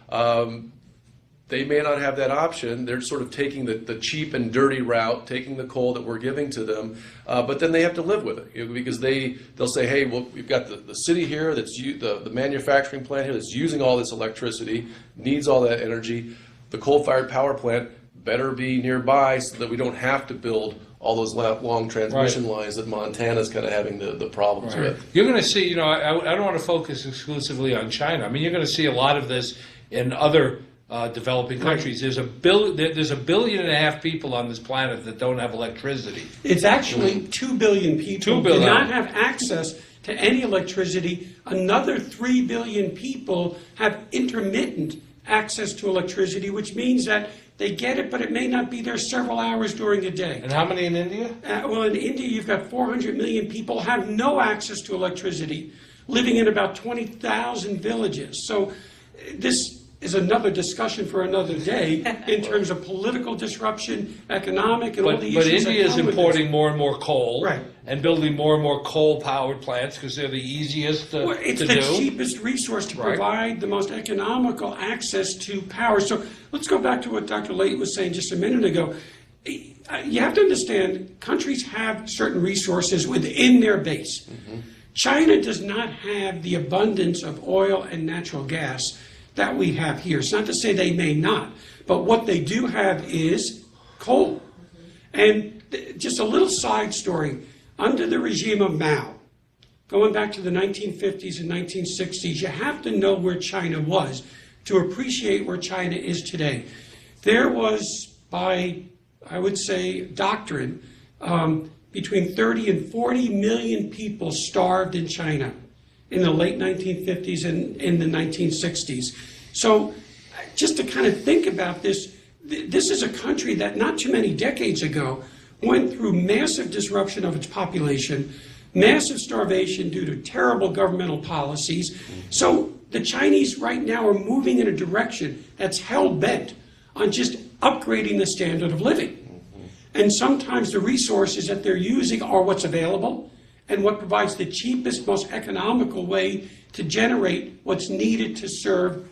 S3: they may not have that option. They're sort of taking the cheap and dirty route, taking the coal that we're giving to them, but then they have to live with it, because they'll say, hey, well, we've got the city here, that's the manufacturing plant here that's using all this electricity, needs all that energy. The coal-fired power plant better be nearby so that we don't have to build all those long transmission lines that Montana's kind of having the problems with.
S4: You're going to see, I don't want to focus exclusively on China. I mean, you're going to see a lot of this in other developing countries. There's 1.5 billion people on this planet that don't have electricity.
S2: It's actually 2 billion people do not have access to any electricity. Another 3 billion people have intermittent access to electricity, which means that they get it, but it may not be there several hours during the day.
S4: And how many in India?
S2: Well, in India, you've got 400 million people have no access to electricity, living in about 20,000 villages. So this is another discussion for another day in terms of political disruption, economic, and all the
S4: But
S2: issues that
S4: India is
S2: come with
S4: importing
S2: this.
S4: more and more coal,
S2: Right.
S4: and building more and more coal-powered plants because they're the easiest to,
S2: Well, it's
S4: to
S2: the
S4: do.
S2: cheapest resource to
S4: Right.
S2: provide the most economical access to power. So let's go back to what Dr. Layton was saying just a minute ago. You have to understand, countries have certain resources within their base. China does not have the abundance of oil and natural gas that we have here. It's not to say they may not, but what they do have is coal. And just a little side story. Under the regime of Mao, going back to the 1950s and 1960s, you have to know where China was to appreciate where China is today. There was, by, I would say, doctrine, between 30 and 40 million people starved in China in the late 1950s and in the 1960s. So just to kind of think about this, this is a country that not too many decades ago went through massive disruption of its population, massive starvation due to terrible governmental policies. So the Chinese right now are moving in a direction that's hell-bent on just upgrading the standard of living. And sometimes the resources that they're using are what's available and what provides the cheapest, most economical way to generate what's needed to serve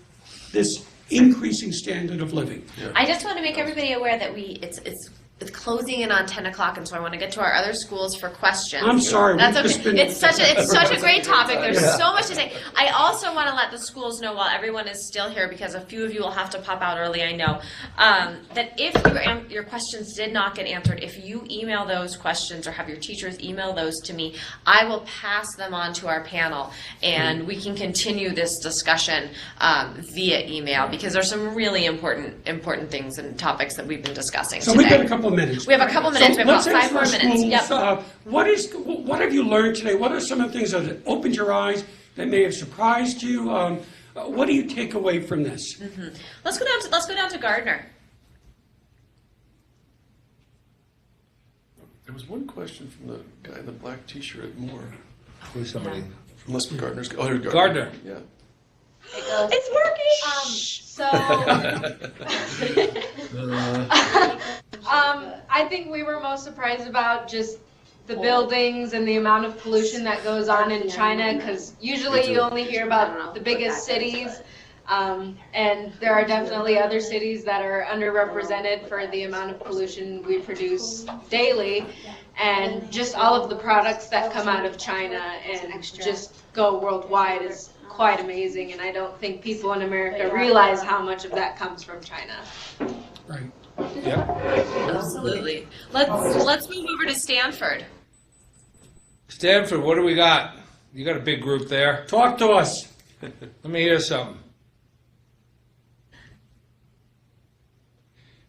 S2: this increasing standard of living.
S1: I just want to make everybody aware that it's closing in on 10 o'clock, and so I want to get to our other schools for questions.
S2: I'm sorry.
S1: That's
S2: we've
S1: okay.
S2: just been-
S1: It's such a great topic. There's so much to say. I also want to let the schools know, while everyone is still here, because a few of you will have to pop out early, I know, that if your questions did not get answered, if you email those questions or have your teachers email those to me, I will pass them on to our panel, and we can continue this discussion via email, because there's some really important things and topics that we've been discussing
S2: So
S1: today.
S2: we've got a couple of minutes.
S1: We have a couple minutes.
S2: So
S1: We have about
S2: let's
S1: 5 more
S2: ask our
S1: minutes.
S2: schools,
S1: Yep.
S2: what have you learned today? What are some of the things that opened your eyes that may have surprised you? What do you take away from this?
S1: Let's go down to Gardner.
S3: There was one question from the guy in the black T-shirt at Moore.
S4: Who's somebody?
S3: Unless Gardner's. Oh, here's
S4: Gardner.
S3: Yeah.
S6: It's working. I think we were most surprised about just the buildings and the amount of pollution that goes on in China, because usually you only hear about the biggest cities, and there are definitely other cities that are underrepresented for the amount of pollution we produce daily, and just all of the products that come out of China and just go worldwide is quite amazing, and I don't think people in America realize how much of that comes from China.
S2: Right.
S4: Yep.
S1: Absolutely. Let's move over to Stanford.
S4: Stanford, what do we got? You got a big group there.
S2: Talk to us.
S4: Let me hear something.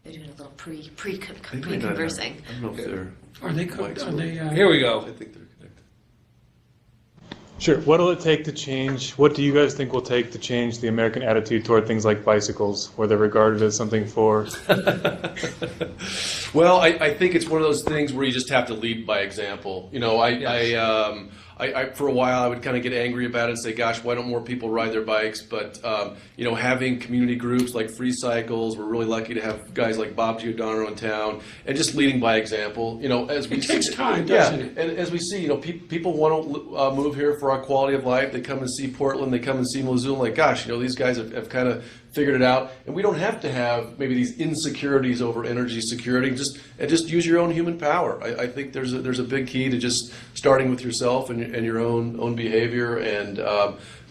S1: They're doing a little pre-conversing.
S3: I don't know if they're.
S2: Are they cooked? Are they?
S4: Here we go.
S3: I think they're connected.
S11: Sure. What will it take to change? What do you guys think will take to change the American attitude toward things like bicycles, where they're regarded as something for?
S3: Well, I think it's one of those things where you just have to lead by example. You know, I for a while I would kind of get angry about it and say, gosh, why don't more people ride their bikes? But, you know, having community groups like Free Cycles, we're really lucky to have guys like Bob Giordano in town, and just leading by example. You know, as we
S2: It takes
S3: see,
S2: time, doesn't it?
S3: And as we see, you know, people want to move here for our quality of life. They come and see Portland, they come and see Missoula. Like, gosh, you know, these guys have kind of figured it out, and we don't have to have maybe these insecurities over energy security. Just use your own human power. I think there's a big key to just starting with yourself and your own behavior, and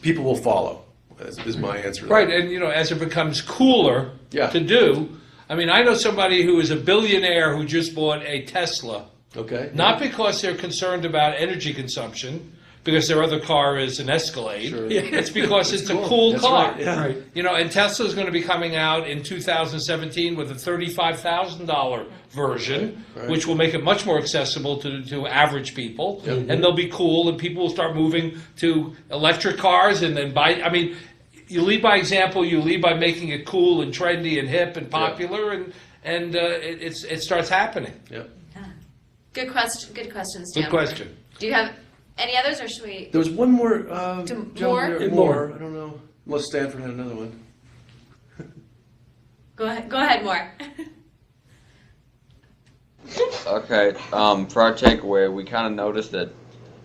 S3: people will follow. Is my answer to that.
S4: Right, and you know, as it becomes cooler to do, I mean, I know somebody who is a billionaire who just bought a Tesla.
S3: Okay.
S4: Not because they're concerned about energy consumption, because their other car is an Escalade.
S3: Sure.
S4: It's because it's a cool
S3: That's
S4: car.
S3: right, yeah.
S2: Right.
S4: You know, and Tesla's going to be coming out in 2017 with a $35,000 version,
S3: Right.
S4: which will make it much more accessible to average people.
S3: Yep.
S4: And they'll be cool, and people will start moving to electric cars and then buy. I mean, you lead by example. You lead by making it cool and trendy and hip and popular, and it starts happening.
S3: Yep.
S1: Good question. Good questions, Tim.
S4: Good question.
S1: Do you have any others, or should we?
S3: There was one more.
S1: More?
S3: More. I don't know. Unless Stanford had another one.
S1: Go ahead. Go ahead, more.
S5: Okay, for our takeaway, we kind of noticed that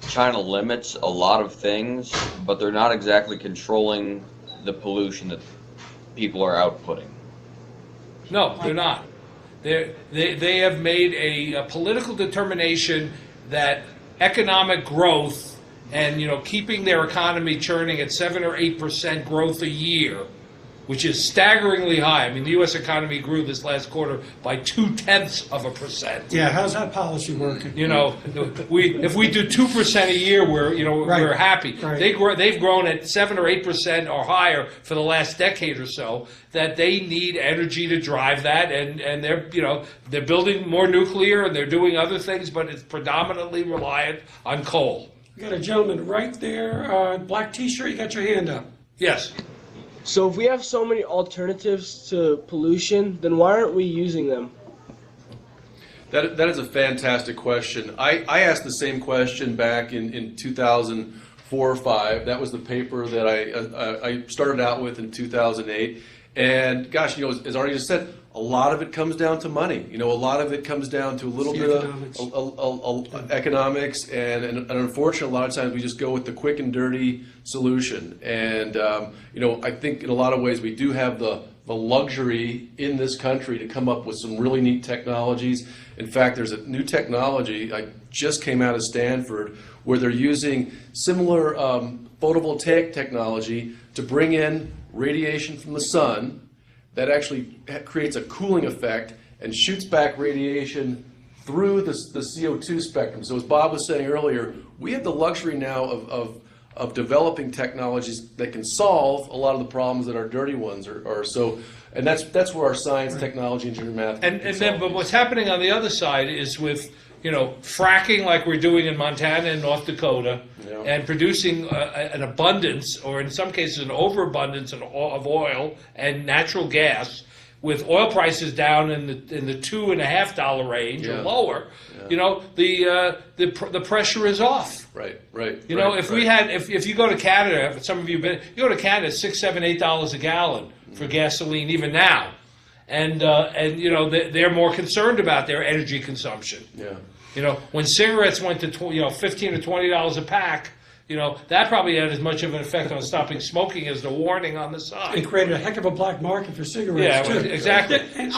S5: China limits a lot of things, but they're not exactly controlling the pollution that people are outputting.
S4: No, they're not. They have made a political determination that economic growth and keeping their economy churning at 7 or 8% growth a year, which is staggeringly high. I mean, the U.S. economy grew this last quarter by 0.2%.
S2: Yeah, how's that policy working?
S4: If we do 2% a year, we're happy.
S2: Right.
S4: They've grown at 7 or 8% or higher for the last decade or so. That they need energy to drive that, and they're building more nuclear and they're doing other things, but it's predominantly reliant on coal.
S2: We got a gentleman right there, black T-shirt. You got your hand up.
S4: Yes.
S12: So if we have so many alternatives to pollution, then why aren't we using them?
S3: That is a fantastic question. I asked the same question back in 2004 or 5. That was the paper that I started out with in 2008. And gosh, as Arnie just said, a lot of it comes down to money. A lot of it comes down to a little bit of economics, and unfortunately, a lot of times we just go with the quick and dirty solution. And I think in a lot of ways we do have the luxury in this country to come up with some really neat technologies. In fact, there's a new technology I just came out of Stanford where they're using similar photovoltaic technology to bring in radiation from the sun that actually creates a cooling effect and shoots back radiation through the CO2 spectrum. So as Bob was saying earlier, we have the luxury now of developing technologies that can solve a lot of the problems that our dirty ones are. So, and that's where our science, technology, engineering, math.
S4: But what's happening on the other side is with fracking like we're doing in Montana and North Dakota, and producing an abundance, or in some cases an overabundance of oil and natural gas, with oil prices down in the $2.50 range or lower. The pressure is off.
S3: Right.
S4: If you go to Canada, some of you you go to Canada, it's $6, $7, $8 a gallon for gasoline even now. And they're more concerned about their energy consumption.
S3: Yeah.
S4: When cigarettes went to $15 or $20 a pack, that probably had as much of an effect on stopping smoking as the warning on the side.
S2: It created a heck of a black market for cigarettes too.
S4: Exactly.
S2: And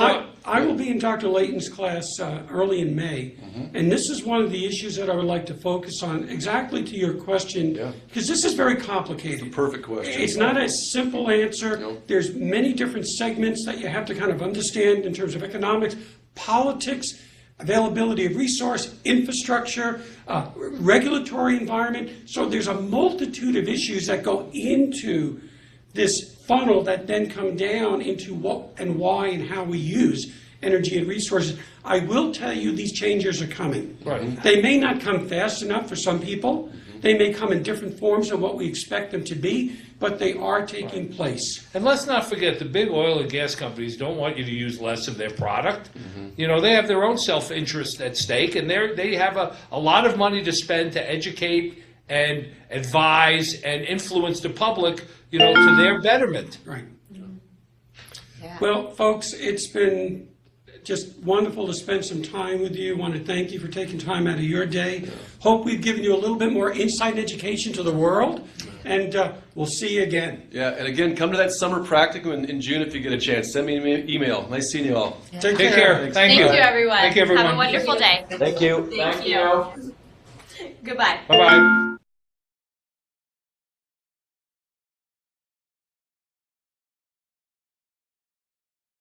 S2: I will be in Dr. Layton's class early in May, and this is one of the issues that I would like to focus on, exactly to your question, because this is very complicated.
S3: It's a perfect question.
S2: It's not a simple answer.
S3: Nope.
S2: There's many different segments that you have to kind of understand in terms of economics, politics, availability of resource, infrastructure, regulatory environment. So there's a multitude of issues that go into this funnel that then come down into what and why and how we use energy and resources. I will tell you these changes are coming.
S4: Right.
S2: They may not come fast enough for some people. They may come in different forms than what we expect them to be, but they are taking place.
S4: And let's not forget, the big oil and gas companies don't want you to use less of their product. They have their own self-interest at stake, and they have a lot of money to spend to educate and advise and influence the public, to their betterment.
S2: Right.
S1: Yeah.
S2: Well, folks, it's been just wonderful to spend some time with you. I want to thank you for taking time out of your day. Hope we've given you a little bit more insight and education to the world, and we'll see you again.
S3: Yeah, and again, come to that summer practicum in June if you get a chance. Send me an email. Nice seeing you all.
S1: Yeah.
S2: Take
S4: care.
S2: care.
S4: Thank you.
S1: Everyone.
S4: Thank you, everyone.
S1: Have a wonderful day.
S5: Thank you.
S1: Thank you. Goodbye.
S4: Bye-bye.